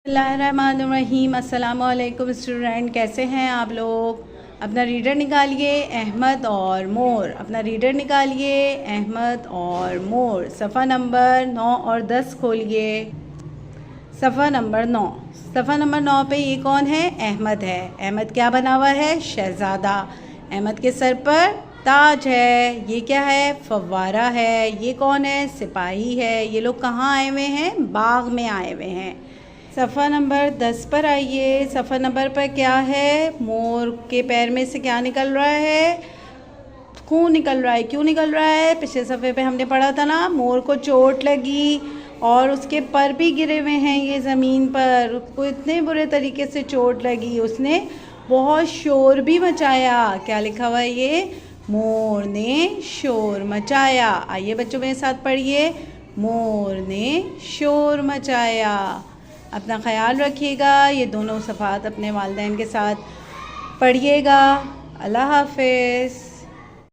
बिस्मिल्लाहिर्रहमानिर्रहीम। अस्सलामुअलैकुम स्टूडेंट, कैसे हैं आप लोग। अपना रीडर निकालिए अहमद और मोर। अपना रीडर निकालिए अहमद और मोर। सफ़ा नंबर 9 और 10 खोलिए। सफ़ा नंबर 9। सफ़ा नंबर 9 पे ये कौन है? अहमद है। अहमद क्या बना हुआ है? शहज़ादा। अहमद के सर पर ताज है। ये क्या है? फव्वारा है। ये कौन है? सिपाही है। ये लोग कहाँ आए हुए हैं? बाग में आए हुए हैं। सफ़ा नंबर 10 पर आइए। सफ़ा नंबर पर क्या है? मोर के पैर में से क्या निकल रहा है? खून निकल रहा है। क्यों निकल रहा है? पिछले सफ़े पे हमने पढ़ा था ना, मोर को चोट लगी और उसके पर भी गिरे हुए हैं ये ज़मीन पर। उसको इतने बुरे तरीके से चोट लगी, उसने बहुत शोर भी मचाया। क्या लिखा हुआ है ये? मोर ने शोर मचाया। आइए बच्चों मेरे साथ पढ़िए, मोर ने शोर मचाया। अपना ख्याल रखिएगा। ये दोनों सफ़ात अपने वालिदैन के साथ पढ़िएगा। अल्लाह हाफ़िज़।